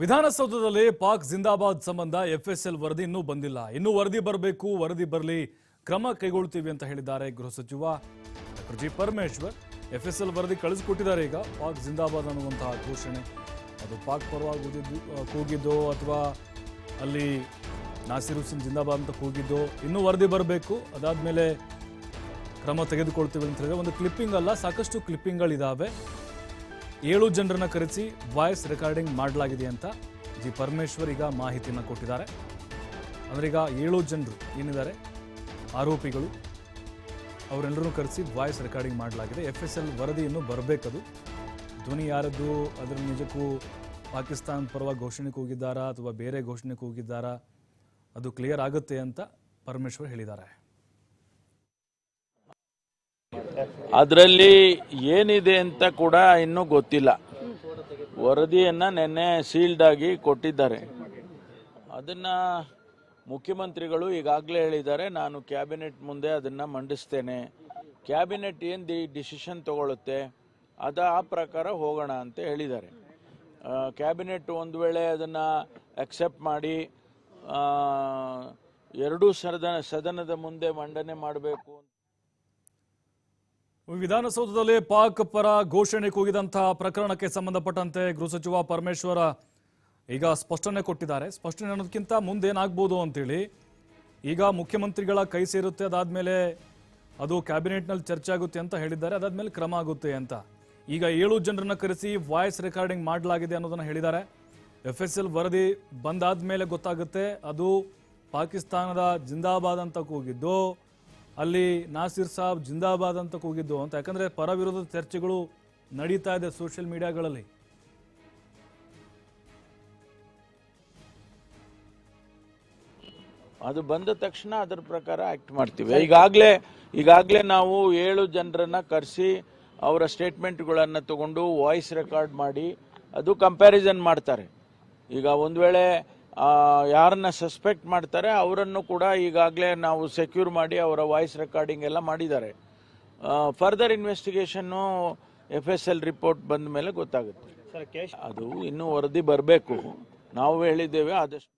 ವಿಧಾನಸೌಧದಲ್ಲಿ ಪಾಕ್ ಜಿಂದಾಬಾದ್ ಸಂಬಂಧ ಎಫ್ಎಸ್ಎಲ್ ವರದಿ ಇನ್ನೂ ಬಂದಿಲ್ಲ. ಇನ್ನೂ ವರದಿ ಬರಬೇಕು, ವರದಿ ಬರಲಿ, ಕ್ರಮ ಕೈಗೊಳ್ತೀವಿ ಅಂತ ಹೇಳಿದ್ದಾರೆ ಗೃಹ ಸಚಿವ ಜಿ ಪರಮೇಶ್ವರ್. ಎಫ್ಎಸ್ಎಲ್ ವರದಿ ಕಳಿಸಿಕೊಟ್ಟಿದ್ದಾರೆ. ಈಗ ಪಾಕ್ ಜಿಂದಾಬಾದ್ ಅನ್ನುವಂತಹ ಘೋಷಣೆ ಅದು ಪಾಕ್ ಪರವಾಗಿ ಕೂಗಿದ್ದೋ ಅಥವಾ ಅಲ್ಲಿ ನಾಸಿರ್ ಹುಸೇನ್ ಜಿಂದಾಬಾದ್ ಅಂತ ಕೂಗಿದ್ದೋ, ಇನ್ನೂ ವರದಿ ಬರಬೇಕು, ಅದಾದ್ಮೇಲೆ ಕ್ರಮ ತೆಗೆದುಕೊಳ್ತೀವಿ ಅಂತ ಹೇಳಿದ್ರೆ ಒಂದು ಕ್ಲಿಪ್ಪಿಂಗ್ ಅಲ್ಲ, ಸಾಕಷ್ಟು ಕ್ಲಿಪ್ಪಿಂಗ್ಗಳಿದ್ದಾವೆ. 7 ಜನರನ್ನ ಕರೆಸಿ ವಾಯ್ಸ್ ರೆಕಾರ್ಡಿಂಗ್ ಮಾಡಲಾಗಿದೆ ಅಂತ ಜಿ ಪರಮೇಶ್ವರ್ ಈಗ ಮಾಹಿತಿಯನ್ನು ಕೊಟ್ಟಿದ್ದಾರೆ. ಅಂದರೆ ಈಗ 7 ಜನರು ಏನಿದ್ದಾರೆ ಆರೋಪಿಗಳು, ಅವರೆಲ್ಲರೂ ಕರೆಸಿ ವಾಯ್ಸ್ ರೆಕಾರ್ಡಿಂಗ್ ಮಾಡಲಾಗಿದೆ. ಎಫ್ಎಸ್ಎಲ್ ವರದಿ ಇನ್ನೂ ಬರಬೇಕದು. ಧ್ವನಿ ಯಾರದ್ದು, ಅದರ ನಿಜಕ್ಕೂ ಪಾಕಿಸ್ತಾನ ಪರವಾಗಿ ಘೋಷಣೆಗೆ ಹೋಗಿದ್ದಾರಾ ಅಥವಾ ಬೇರೆ ಘೋಷಣೆಗೆ ಹೋಗಿದ್ದಾರಾ, ಅದು ಕ್ಲಿಯರ್ ಆಗುತ್ತೆ ಅಂತ ಪರಮೇಶ್ವರ್ ಹೇಳಿದ್ದಾರೆ. ಅದರಲ್ಲಿ ಏನಿದೆ ಅಂತ ಕೂಡ ಇನ್ನೂ ಗೊತ್ತಿಲ್ಲ. ವರದಿಯನ್ನ ನಿನ್ನೆ ಸೀಲ್ಡ್ ಆಗಿ ಕೊಟ್ಟಿದ್ದಾರೆ. ಅದನ್ನ ಮುಖ್ಯಮಂತ್ರಿಗಳು ಈಗಾಗಲೇ ಹೇಳಿದ್ದಾರೆ, ನಾನು ಕ್ಯಾಬಿನೆಟ್ ಮುಂದೆ ಅದನ್ನ ಮಂಡಿಸ್ತೇನೆ. ಕ್ಯಾಬಿನೆಟ್ ಏನು ಡಿಸಿಷನ್ ತಗೊಳ್ಳುತ್ತೆ ಆ ಪ್ರಕಾರ ಹೋಗೋಣ ಅಂತ ಹೇಳಿದ್ದಾರೆ. ಕ್ಯಾಬಿನೆಟ್ ಒಂದು ವೇಳೆ ಅದನ್ನ ಅಕ್ಸೆಪ್ಟ್ ಮಾಡಿ ಎರಡೂ ಸದನದ ಮುಂದೆ ಮಂಡನೆ ಮಾಡಬೇಕು. ವಿಧಾನಸೌಧದಲ್ಲಿ ಪಾಕ್ ಪರ ಘೋಷಣೆ ಕೂಗಿದಂತಹ ಪ್ರಕರಣಕ್ಕೆ ಸಂಬಂಧಪಟ್ಟಂತೆ ಗೃಹ ಸಚಿವ ಪರಮೇಶ್ವರ ಈಗ ಸ್ಪಷ್ಟನೆ ಕೊಟ್ಟಿದ್ದಾರೆ. ಸ್ಪಷ್ಟನೆ ಅನ್ನೋದಕ್ಕಿಂತ ಮುಂದೇನಾಗ್ಬೋದು ಅಂತೇಳಿ ಈಗ ಮುಖ್ಯಮಂತ್ರಿಗಳ ಕೈ ಸೇರುತ್ತೆ, ಅದಾದ್ಮೇಲೆ ಅದು ಕ್ಯಾಬಿನೆಟ್ನಲ್ಲಿ ಚರ್ಚೆ ಆಗುತ್ತೆ ಅಂತ ಹೇಳಿದ್ದಾರೆ. ಅದಾದ್ಮೇಲೆ ಕ್ರಮ ಆಗುತ್ತೆ ಅಂತ ಈಗ 7 ಜನರನ್ನ ಕರೆಸಿ ವಾಯ್ಸ್ ರೆಕಾರ್ಡಿಂಗ್ ಮಾಡಲಾಗಿದೆ ಅನ್ನೋದನ್ನ ಹೇಳಿದ್ದಾರೆ. ಎಫ್ಎಸ್ಎಲ್ ವರದಿ ಬಂದಾದ್ಮೇಲೆ ಗೊತ್ತಾಗುತ್ತೆ ಅದು ಪಾಕಿಸ್ತಾನದ ಜಿಂದಾಬಾದ್ ಅಂತ ಕೂಗಿದ್ದು, ಅಲ್ಲಿ ನಾಸಿರ್ ಸಾಬ್ ಜಿಂದಾಬಾದ್ ಅಂತ ಕೂಗಿದ್ದು ಅಂತ. ಯಾಕಂದ್ರೆ ಪರ ವಿರೋಧದ ಚರ್ಚೆಗಳು ನಡೀತಾ ಇದೆ ಸೋಷಿಯಲ್ ಮೀಡಿಯಾಗಳಲ್ಲಿ. ಅದು ಬಂದ ತಕ್ಷಣ ಅದರ ಪ್ರಕಾರ ಆಕ್ಟ್ ಮಾಡ್ತೀವಿ. ಈಗಾಗಲೇ ನಾವು 7 ಜನರನ್ನ ಕರೆಸಿ ಅವರ ಸ್ಟೇಟ್ಮೆಂಟ್ಗಳನ್ನು ತಗೊಂಡು ವಾಯ್ಸ್ ರೆಕಾರ್ಡ್ ಮಾಡಿ ಅದು ಕಂಪ್ಯಾರಿಸನ್ ಮಾಡ್ತಾರೆ. ಈಗ ಒಂದು ವೇಳೆ ಯಾರನ್ನ ಸಸ್ಪೆಕ್ಟ್ ಮಾಡ್ತಾರೆ ಅವರನ್ನು ಕೂಡ ಈಗಾಗಲೇ ನಾವು ಸೆಕ್ಯೂರ್ ಮಾಡಿ ಅವರ ವಾಯ್ಸ್ ರೆಕಾರ್ಡಿಂಗ್ ಎಲ್ಲ ಮಾಡಿದ್ದಾರೆ. ಫರ್ದರ್ ಇನ್ವೆಸ್ಟಿಗೇಷನ್ನು ಎಫ್ಎಸ್ಎಲ್ ರಿಪೋರ್ಟ್ ಬಂದ ಮೇಲೆ ಗೊತ್ತಾಗುತ್ತೆ. ಅದು ಇನ್ನೂ ವರದಿ ಬರಬೇಕು. ನಾವು ಹೇಳಿದ್ದೇವೆ ಆದಷ್ಟು